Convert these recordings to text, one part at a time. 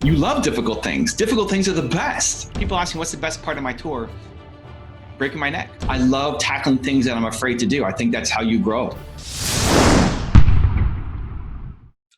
You love difficult things. Difficult things are the best. People ask me, what's the best part of my tour? Breaking my neck. I love tackling things that I'm afraid to do. I think that's how you grow.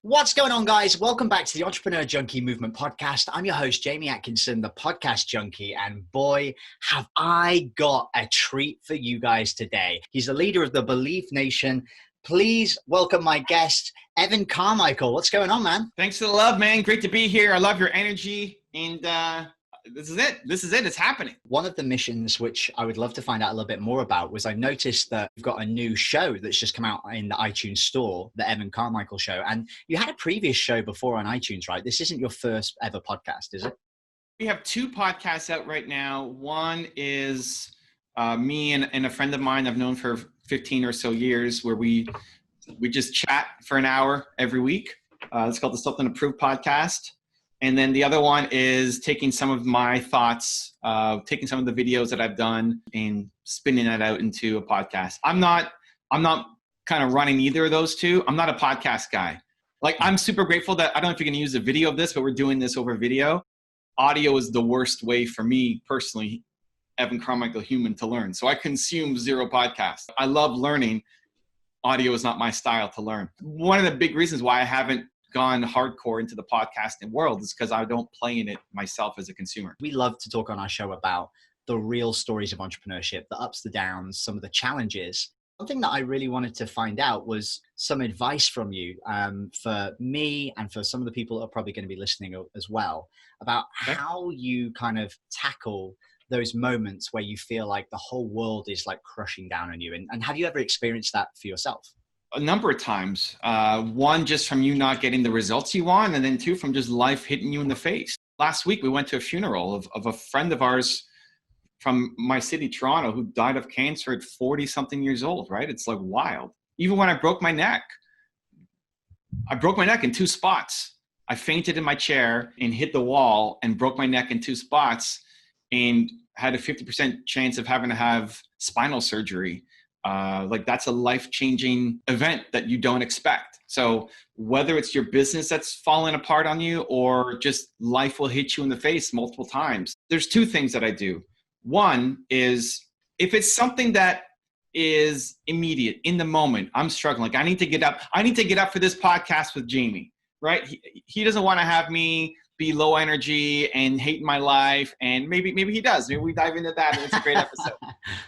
What's going on, guys? Welcome back to the Entrepreneur Junkie Movement podcast. I'm your host, Jamie Atkinson, the podcast junkie, and boy, have I got a treat for you guys today. He's the leader of the Believe Nation. Please welcome my guest, Evan Carmichael. What's going on, man? Thanks for the love, man. Great to be here. I love your energy. And this is it. This is it. It's happening. One of the missions, which I would love to find out a little bit more about, was I noticed that you've got a new show that's just come out in the iTunes store, the Evan Carmichael Show. And you had a previous show before on iTunes, right? This isn't your first ever podcast, is it? We have two podcasts out right now. One is me and a friend of mine I've known for 15 or so years, where we just chat for an hour every week. It's called the Something Approved podcast. And then the other one is taking some of my thoughts, taking some of the videos that I've done and spinning that out into a podcast. I'm not kind of running either of those two. I'm not a podcast guy. Like, I'm super grateful that, I don't know if you're going to use a video of this, but we're doing this over video. Audio is the worst way for me personally, Evan Carmichael human, to learn. So I consume zero podcasts. I love learning. Audio is not my style to learn. One of the big reasons why I haven't gone hardcore into the podcasting world is because I don't play in it myself as a consumer. We love to talk on our show about the real stories of entrepreneurship, the ups, the downs, some of the challenges. One thing that I really wanted to find out was some advice from you for me and for some of the people that are probably going to be listening as well, about how you kind of tackle those moments where you feel like the whole world is like crushing down on you. And have you ever experienced that for yourself? A number of times. One, just from you not getting the results you want, and then two, from just life hitting you in the face. Last week, we went to a funeral of a friend of ours from my city, Toronto, who died of cancer at 40-something years old, right? It's like wild. Even when I broke my neck in two spots. I fainted in my chair and hit the wall and broke my neck in two spots and had a 50% chance of having to have spinal surgery. Like, that's a life-changing event that you don't expect. So whether it's your business that's falling apart on you or just life will hit you in the face multiple times, there's two things that I do. One is, if it's something that is immediate, in the moment, I'm struggling. Like, I need to get up for this podcast with Jamie, right? He doesn't want to have me be low energy and hate my life. And maybe he does. Maybe we dive into that and it's a great episode.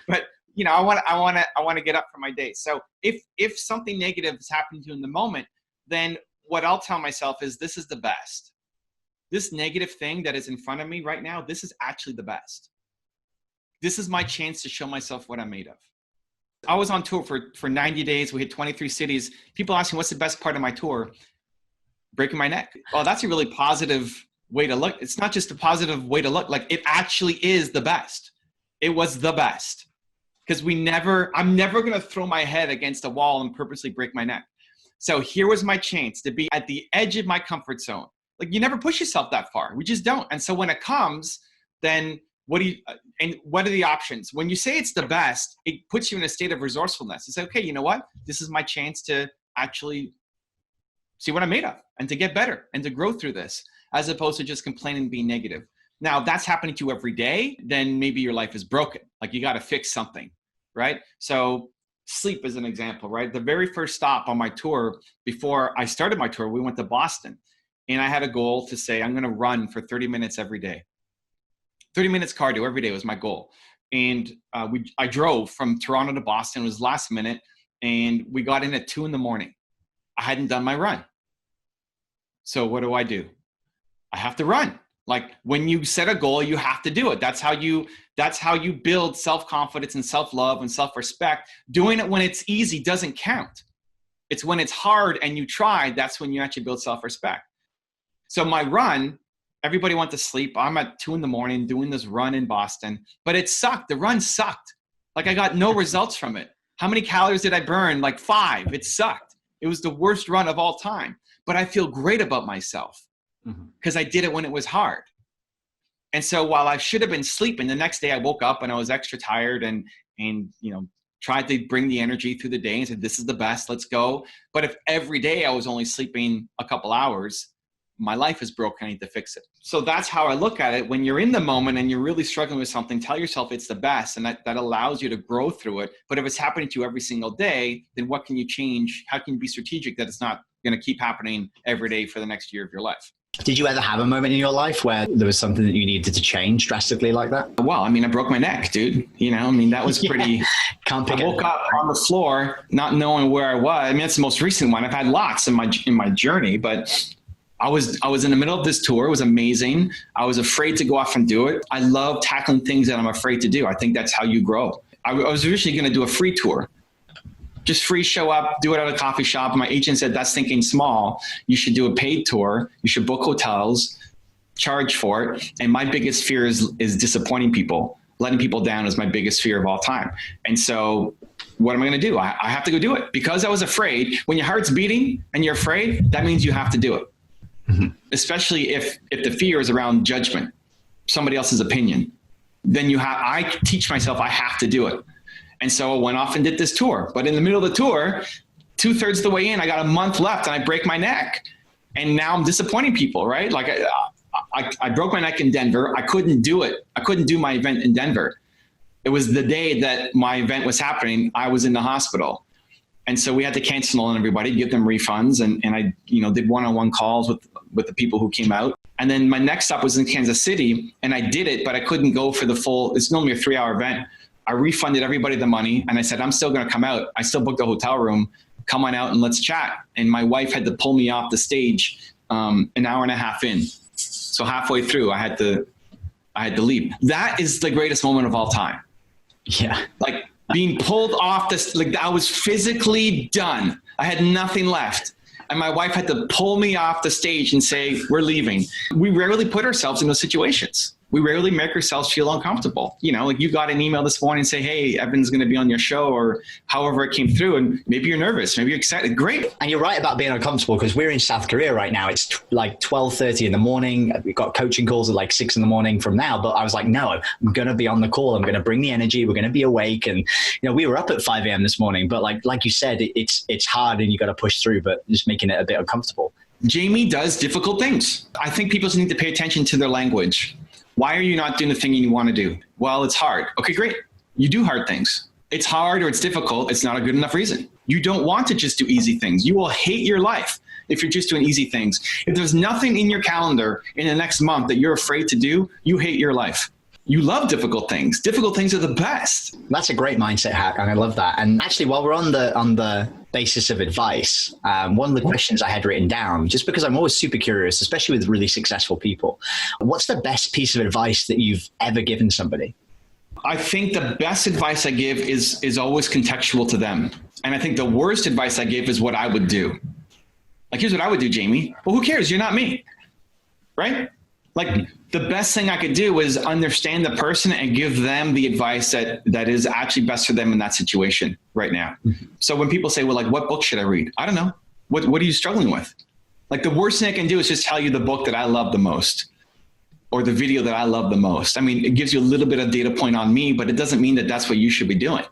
But you know, I want to get up for my day. So if something negative is happening to you in the moment, then what I'll tell myself is, this is the best. This negative thing that is in front of me right now, this is actually the best. This is my chance to show myself what I'm made of. I was on tour for 90 days. We hit 23 cities. People ask me, what's the best part of my tour? Breaking my neck. Well, that's a really positive way to look. It's not just a positive way to look. Like, it actually is the best. It was the best. Because I'm never going to throw my head against a wall and purposely break my neck. So here was my chance to be at the edge of my comfort zone. Like, you never push yourself that far. We just don't. And so when it comes, then what are the options? When you say it's the best, it puts you in a state of resourcefulness. It's okay, you know what? This is my chance to actually see what I'm made of and to get better and to grow through this, as opposed to just complaining and being negative. Now, if that's happening to you every day, then maybe your life is broken. Like, you got to fix something, right? So sleep is an example, right? The very first stop on my tour, before I started my tour, we went to Boston. And I had a goal to say, I'm going to run for 30 minutes every day. 30 minutes cardio every day was my goal. And I drove from Toronto to Boston. It was last minute. And we got in at 2 a.m. I hadn't done my run. So what do? I have to run. Like, when you set a goal, you have to do it. That's how you build self-confidence and self-love and self-respect. Doing it when it's easy doesn't count. It's when it's hard and you try, that's when you actually build self-respect. So my run, everybody went to sleep. I'm at 2 a.m. doing this run in Boston, but it sucked. The run sucked. Like, I got no results from it. How many calories did I burn? Like 5. It sucked. It was the worst run of all time, but I feel great about myself because I did it when it was hard. And so while I should have been sleeping, the next day I woke up and I was extra tired and tried to bring the energy through the day and said, this is the best, let's go. But if every day I was only sleeping a couple hours, my life is broken. I need to fix it. So that's how I look at it. When you're in the moment and you're really struggling with something, tell yourself it's the best, and that allows you to grow through it. But if it's happening to you every single day, then what can you change? How can you be strategic that it's not going to keep happening every day for the next year of your life? Did you ever have a moment in your life where there was something that you needed to change drastically like that? Well, I mean, I broke my neck, dude. That was pretty, I woke up on the floor, not knowing where I was. I mean, that's the most recent one. I've had lots in my journey, but I was in the middle of this tour. It was amazing. I was afraid to go off and do it. I love tackling things that I'm afraid to do. I think that's how you grow. I was originally going to do a free tour. Just free, show up, do it at a coffee shop. My agent said, that's thinking small. You should do a paid tour. You should book hotels, charge for it. And my biggest fear is disappointing people. Letting people down is my biggest fear of all time. And so what am I going to do? I have to go do it because I was afraid. When your heart's beating and you're afraid, that means you have to do it. Mm-hmm. Especially if the fear is around judgment, somebody else's opinion, then I teach myself I have to do it. And so I went off and did this tour. But in the middle of the tour, 2/3 of the way in, I got a month left and I break my neck. And now I'm disappointing people, right? Like I broke my neck in Denver. I couldn't do it. I couldn't do my event in Denver. It was the day that my event was happening. I was in the hospital. And so we had to cancel on everybody, give them refunds. And I, did one-on-one calls with the people who came out. And then my next stop was in Kansas City, and I did it, but I couldn't go for the full, it's normally a 3-hour event. I refunded everybody the money, and I said, I'm still going to come out. I still booked a hotel room. Come on out and let's chat. And my wife had to pull me off the stage an hour and a half in. So halfway through, I had to leave. That is the greatest moment of all time. Yeah. Like being pulled off this, like I was physically done. I had nothing left. And my wife had to pull me off the stage and say, we're leaving. We rarely put ourselves in those situations. We rarely make ourselves feel uncomfortable. Like you got an email this morning and say, hey, Evan's going to be on your show, or however it came through. And maybe you're nervous. Maybe you're excited. Great. And you're right about being uncomfortable, because we're in South Korea right now. It's like 12:30 in the morning. We've got coaching calls at like 6 in the morning from now. But I was like, no, I'm going to be on the call. I'm going to bring the energy. We're going to be awake. And, we were up at 5 a.m. this morning. But like you said, it's hard and you got to push through, but just making it a bit uncomfortable. Jamie does difficult things. I think people just need to pay attention to their language. Why are you not doing the thing you want to do? Well, it's hard. Okay, great. You do hard things. It's hard or it's difficult. It's not a good enough reason. You don't want to just do easy things. You will hate your life if you're just doing easy things. If there's nothing in your calendar in the next month that you're afraid to do, you hate your life. You love difficult things. Difficult things are the best. That's a great mindset hack, and I love that. And actually, while we're on the basis of advice, one of the questions I had written down, just because I'm always super curious, especially with really successful people, what's the best piece of advice that you've ever given somebody? I think the best advice I give is always contextual to them. And I think the worst advice I give is what I would do. Like, here's what I would do, Jamie. Well, who cares? You're not me, right? Like, the best thing I could do is understand the person and give them the advice that is actually best for them in that situation right now. Mm-hmm. So when people say, well, like, what book should I read? I don't know. What are you struggling with? Like, the worst thing I can do is just tell you the book that I love the most, or the video that I love the most. I mean, it gives you a little bit of data point on me, but it doesn't mean that that's what you should be doing.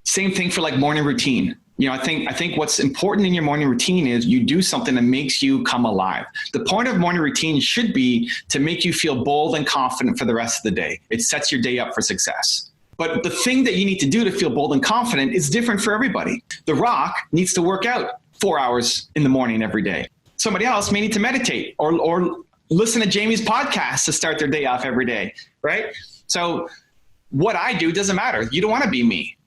Same thing for like morning routine. I think what's important in your morning routine is you do something that makes you come alive. The point of morning routine should be to make you feel bold and confident for the rest of the day. It sets your day up for success. But the thing that you need to do to feel bold and confident is different for everybody. The Rock needs to work out 4 hours in the morning every day. Somebody else may need to meditate or listen to Jamie's podcast to start their day off every day, right? So what I do doesn't matter. You don't want to be me.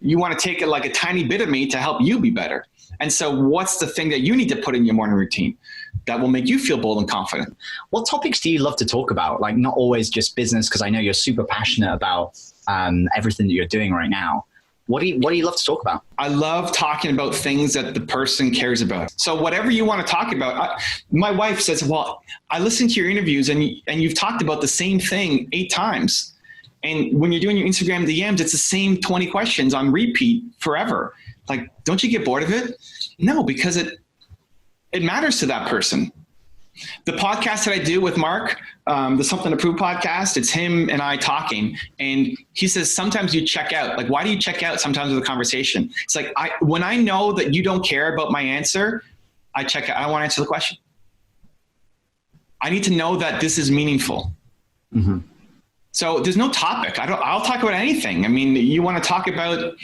You want to take like a tiny bit of me to help you be better. And so what's the thing that you need to put in your morning routine that will make you feel bold and confident? What topics do you love to talk about? Like, not always just business, because I know you're super passionate about everything that you're doing right now. What do you love to talk about? I love talking about things that the person cares about. So whatever you want to talk about, my wife says, well, I listened to your interviews and you've talked about the same thing 8 times. And when you're doing your Instagram DMs, it's the same 20 questions on repeat forever. Like, don't you get bored of it? No, because it matters to that person. The podcast that I do with Mark, the Something to Prove podcast, it's him and I talking. And he says, sometimes you check out. Like, why do you check out sometimes with a conversation? It's like, when I know that you don't care about my answer, I check out. I don't want to answer the question. I need to know that this is meaningful. Mm-hmm. So there's no topic. I'll talk about anything. I mean, you want to talk about,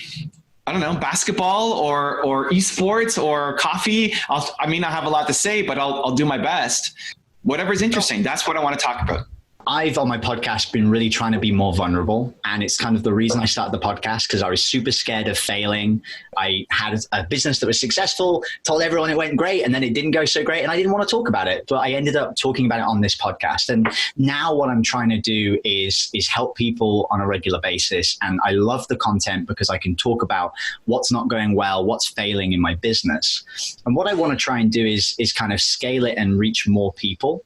I don't know, basketball or esports or coffee. I have a lot to say, but I'll do my best. Whatever's interesting. That's what I want to talk about. I've, on my podcast, been really trying to be more vulnerable. And it's kind of the reason I started the podcast, because I was super scared of failing. I had a business that was successful, told everyone it went great, and then it didn't go so great. And I didn't want to talk about it, but I ended up talking about it on this podcast. And now what I'm trying to do is help people on a regular basis. And I love the content because I can talk about what's not going well, what's failing in my business. And what I want to try and do is kind of scale it and reach more people.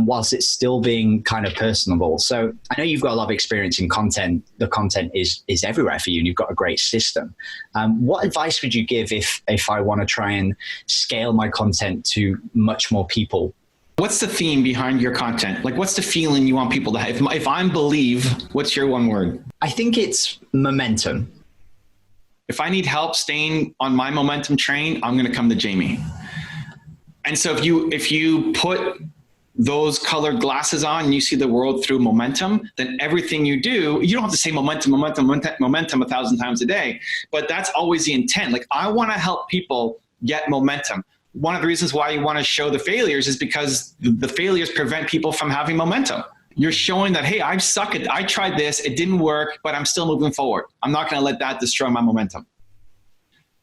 Whilst it's still being kind of personable. So I know you've got a lot of experience in content. The content is everywhere for you, and you've got a great system. What advice would you give if I want to try and scale my content to much more people? What's the theme behind your content? Like, what's the feeling you want people to have? If I believe, what's your one word? I think it's momentum. If I need help staying on my momentum train, I'm going to come to Jamie. And so if you put those colored glasses on and you see the world through momentum, then everything you do, you don't have to say momentum 1,000 times a day, but that's always the intent. Like, I want to help people get momentum. One of the reasons why you want to show the failures is because the failures prevent people from having momentum. You're showing that, hey, I tried this, it didn't work, but I'm still moving forward. I'm not going to let that destroy my momentum.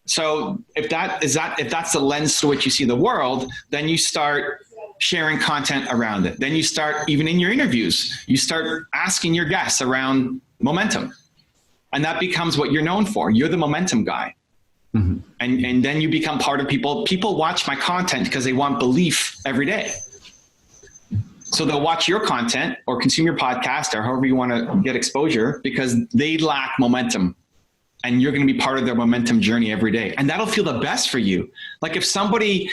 So if that's the lens through which you see the world, then you start sharing content around it. Then you start, even in your interviews, you start asking your guests around momentum. And that becomes what you're known for. You're the momentum guy. Mm-hmm. And then you become part of people. People watch my content because they want belief every day. So they'll watch your content or consume your podcast or however you want to get exposure because they lack momentum. And you're going to be part of their momentum journey every day. And that'll feel the best for you. Like, if somebody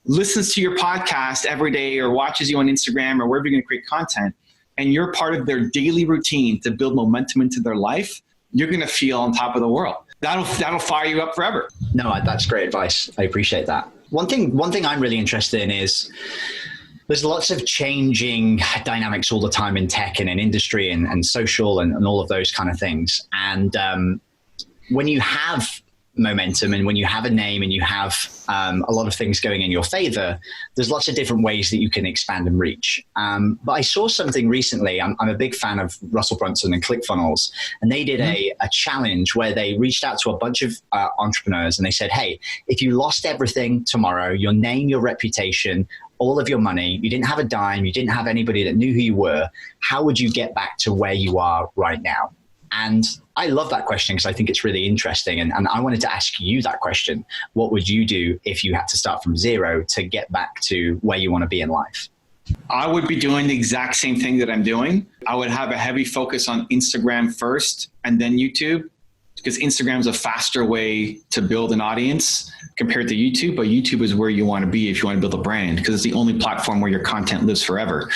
listens to your podcast every day or watches you on Instagram or wherever you're going to create content, and you're part of their daily routine to build momentum into their life, you're going to feel on top of the world. That'll fire you up forever. No, that's great advice. I appreciate that. One thing I'm really interested in is there's lots of changing dynamics all the time in tech and in industry and social and all of those kind of things. And when you have momentum and when you have a name and you have a lot of things going in your favor, there's lots of different ways that you can expand and reach. But I saw something recently. I'm a big fan of Russell Brunson and ClickFunnels, and they did a challenge where they reached out to a bunch of entrepreneurs and they said, hey, if you lost everything tomorrow, your name, your reputation, all of your money, you didn't have a dime, you didn't have anybody that knew who you were, how would you get back to where you are right now? And I love that question because I think it's really interesting. And I wanted to ask you that question. What would you do if you had to start from zero to get back to where you want to be in life? I would be doing the exact same thing that I'm doing. I would have a heavy focus on Instagram first and then YouTube, because Instagram is a faster way to build an audience compared to YouTube. But YouTube is where you want to be if you want to build a brand, because it's the only platform where your content lives forever.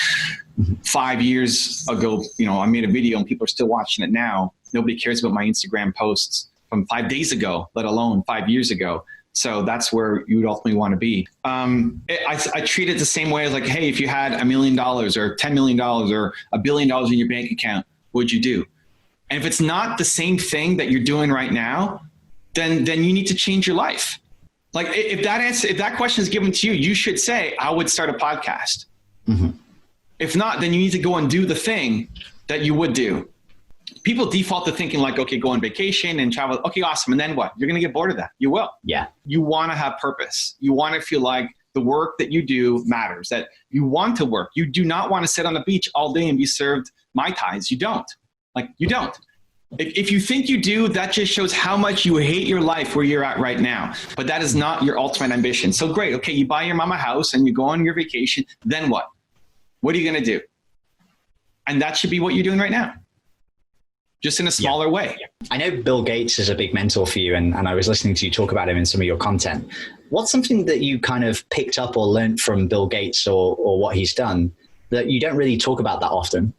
5 years ago, I made a video and people are still watching it now. Nobody cares about my Instagram posts from 5 days ago, let alone 5 years ago. So that's where you would ultimately want to be. I treat it the same way as like, hey, if you had $1 million or $10 million or $1 billion in your bank account, what'd you do? And if it's not the same thing that you're doing right now, then you need to change your life. Like, if that question is given to you, you should say, I would start a podcast. Mm-hmm. If not, then you need to go and do the thing that you would do. People default to thinking like, okay, go on vacation and travel. Okay, awesome. And then what? You're going to get bored of that. You will. Yeah. You want to have purpose. You want to feel like the work that you do matters, that you want to work. You do not want to sit on the beach all day and be served Mai Tais. You don't. You don't. If you think you do, that just shows how much you hate your life where you're at right now. But that is not your ultimate ambition. So great. Okay, you buy your mama a house and you go on your vacation. Then what? What are you going to do? And that should be what you're doing right now, just in a smaller way. I know Bill Gates is a big mentor for you, and I was listening to you talk about him in some of your content. What's something that you kind of picked up or learned from Bill Gates or what he's done that you don't really talk about that often?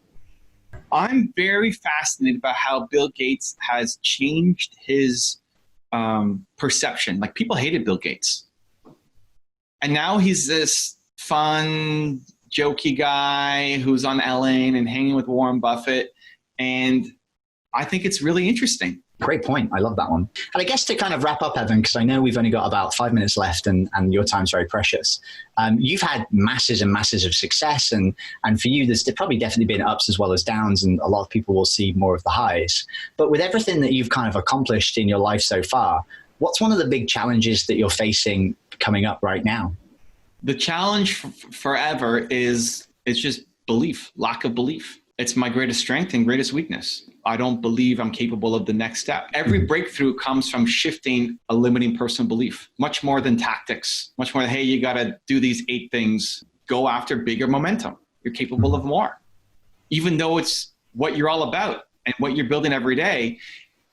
I'm very fascinated by how Bill Gates has changed his perception. Like, people hated Bill Gates. And now he's this fun, jokey guy who's on Ellen and hanging with Warren Buffett. And I think it's really interesting. Great point. I love that one. And I guess to kind of wrap up, Evan, because I know we've only got about 5 minutes left and your time's very precious. You've had masses and masses of success. And for you, there's probably definitely been ups as well as downs. And a lot of people will see more of the highs. But with everything that you've kind of accomplished in your life so far, what's one of the big challenges that you're facing coming up right now? The challenge forever is it's just belief, lack of belief. It's my greatest strength and greatest weakness. I don't believe I'm capable of the next step. Every breakthrough comes from shifting a limiting personal belief, much more than tactics, much more than, hey, you got to do these 8 things. Go after bigger momentum. You're capable of more. Even though it's what you're all about and what you're building every day,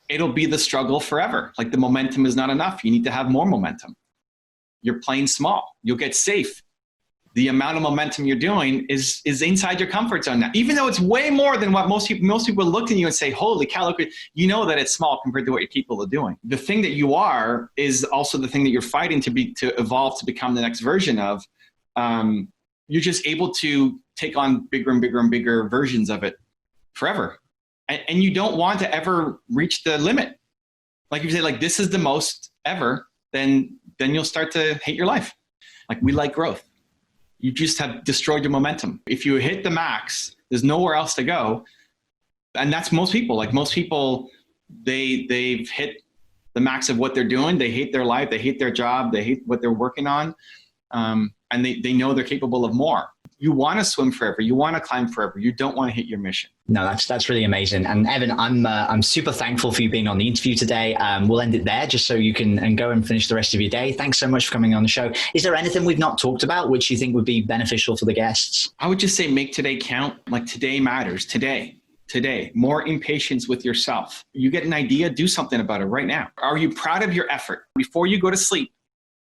it'll be the struggle forever. Like the momentum is not enough. You need to have more momentum. You're playing small. You'll get safe. The amount of momentum you're doing is inside your comfort zone now. Even though it's way more than what most people look at you and say, holy cow, look, you know that it's small compared to what you're capable of doing. The thing that you are is also the thing that you're fighting to evolve to become the next version of. You're just able to take on bigger and bigger and bigger versions of it forever. And you don't want to ever reach the limit. Like if you say like, this is the most ever, then you'll start to hate your life. Like we like growth. You just have destroyed your momentum. If you hit the max, there's nowhere else to go. And that's most people. Like most people, they've hit the max of what they're doing. They hate their life. They hate their job. They hate what they're working on. And they know they're capable of more. You want to swim forever. You want to climb forever. You don't want to hit your mission. No, that's really amazing. And Evan, I'm super thankful for you being on the interview today. We'll end it there just so you can go and finish the rest of your day. Thanks so much for coming on the show. Is there anything we've not talked about which you think would be beneficial for the guests? I would just say make today count. Like today matters. Today. More impatience with yourself. You get an idea, do something about it right now. Are you proud of your effort? Before you go to sleep,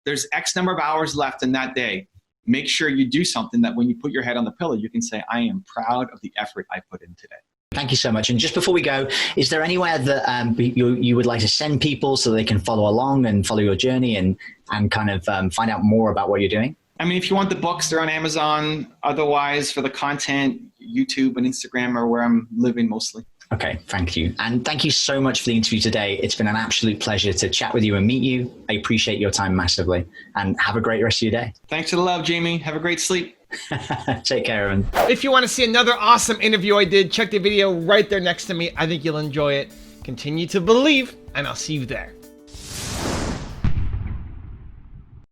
there's X number of hours left in that day. Make sure you do something that when you put your head on the pillow, you can say, I am proud of the effort I put in today. Thank you so much. And just before we go, is there anywhere that you would like to send people so they can follow along and follow your journey and kind of find out more about what you're doing? I mean, if you want the books, they're on Amazon. Otherwise, for the content, YouTube and Instagram are where I'm living mostly. Okay, thank you. And thank you so much for the interview today. It's been an absolute pleasure to chat with you and meet you. I appreciate your time massively and have a great rest of your day. Thanks for the love, Jamie. Have a great sleep. Take care, Evan. If you want to see another awesome interview I did, check the video right there next to me. I think you'll enjoy it. Continue to believe, and I'll see you there.